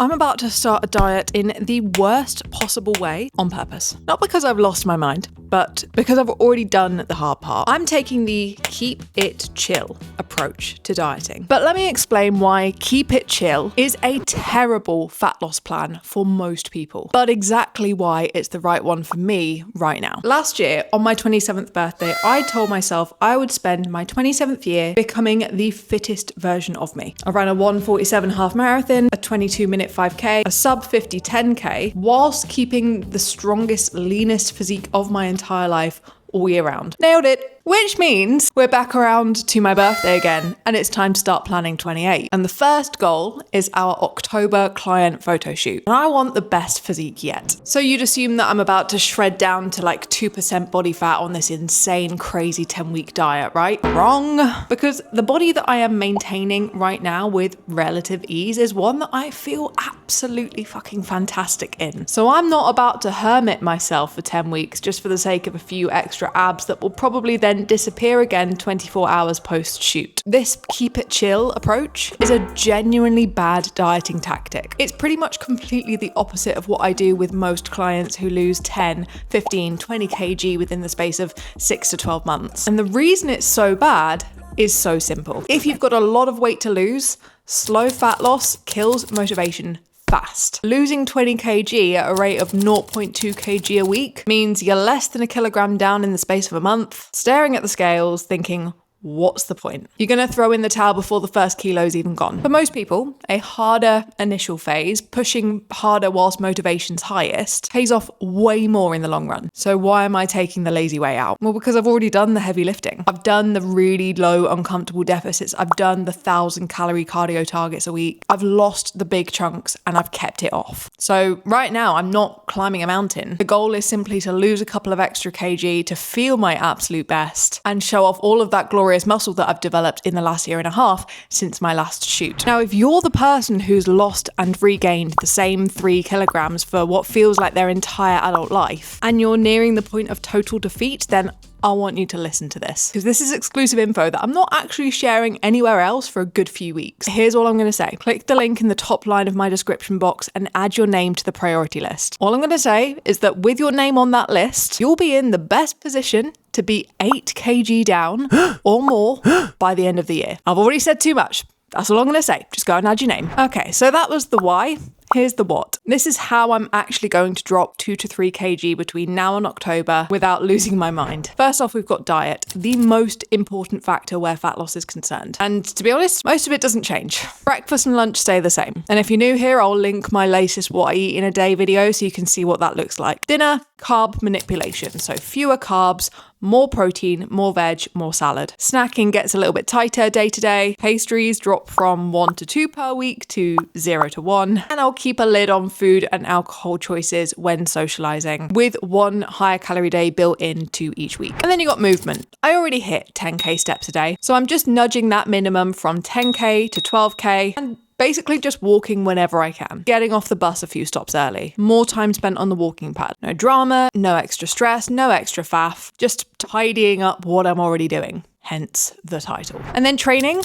I'm about to start a diet in the worst possible way on purpose. Not because I've lost my mind, but because I've already done the hard part. I'm taking the keep it chill approach to dieting. But let me explain why keep it chill is a terrible fat loss plan for most people, but exactly why it's the right one for me right now. Last year, on my 27th birthday, I told myself I would spend my 27th year becoming the fittest version of me. I ran a 1:47 half marathon, a 22-minute 5K, a sub 50 10K, whilst keeping the strongest, leanest physique of my entire life all year round. Nailed it. Which means we're back around to my birthday again, and it's time to start planning 28. And the first goal is our October client photo shoot. And I want the best physique yet. So you'd assume that I'm about to shred down to like 2% body fat on this insane, crazy 10-week diet, right? Wrong. Because the body that I am maintaining right now with relative ease is one that I feel absolutely fucking fantastic in. So I'm not about to hermit myself for 10 weeks just for the sake of a few extra abs that will probably then disappear again 24 hours post-shoot. This keep it chill approach is a genuinely bad dieting tactic. It's pretty much completely the opposite of what I do with most clients who lose 10, 15, 20 kg within the space of 6 to 12 months. And the reason it's so bad is so simple. If you've got a lot of weight to lose, slow fat loss kills motivation fast. Losing 20 kg at a rate of 0.2 kg a week means you're less than a kilogram down in the space of a month, staring at the scales thinking, what's the point? You're going to throw in the towel before the first kilo's even gone. For most people, a harder initial phase, pushing harder whilst motivation's highest, pays off way more in the long run. So why am I taking the lazy way out? Well, because I've already done the heavy lifting. I've done the really low, uncomfortable deficits. I've done the 1,000-calorie cardio targets a week. I've lost the big chunks and I've kept it off. So right now, I'm not climbing a mountain. The goal is simply to lose a couple of extra kg to feel my absolute best and show off all of that glorious muscle that I've developed in the last year and a half since my last shoot. Now, if you're the person who's lost and regained the same 3 kilograms for what feels like their entire adult life, and you're nearing the point of total defeat, then I want you to listen to this, because this is exclusive info that I'm not actually sharing anywhere else for a good few weeks. Here's all I'm going to say. Click the link in the top line of my description box and add your name to the priority list. All I'm going to say is that with your name on that list, you'll be in the best position to be 8 kg down or more by the end of the year. I've already said too much. That's all I'm going to say. Just go and add your name. Okay, so that was the why. Here's the what. This is how I'm actually going to drop 2 to 3 kg between now and October without losing my mind. First off, we've got diet, the most important factor where fat loss is concerned. And to be honest, most of it doesn't change. Breakfast and lunch stay the same. And if you're new here, I'll link my latest what I eat in a day video so you can see what that looks like. Dinner, carb manipulation. So fewer carbs, more protein, more veg, more salad. Snacking gets a little bit tighter day to day. Pastries drop from 1 to 2 per week to 0 to 1. And I'll keep a lid on food and alcohol choices when socializing, with 1 higher calorie day built into each week. And then you got movement. I already hit 10k steps a day, so I'm just nudging that minimum from 10k to 12k and basically just walking whenever I can. Getting off the bus a few stops early. More time spent on the walking pad. No drama, no extra stress, no extra faff. Just tidying up what I'm already doing. Hence the title. And then training.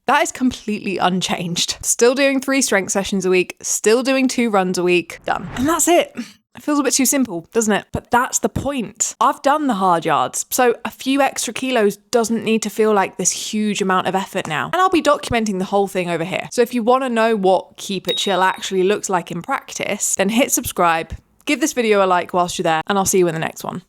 That is completely unchanged. Still doing 3 strength sessions a week, still doing 2 runs a week, done. And that's it. It feels a bit too simple, doesn't it? But that's the point. I've done the hard yards, so a few extra kilos doesn't need to feel like this huge amount of effort now. And I'll be documenting the whole thing over here. So if you want to know what Keep It Chill actually looks like in practice, then hit subscribe, give this video a like whilst you're there, and I'll see you in the next one.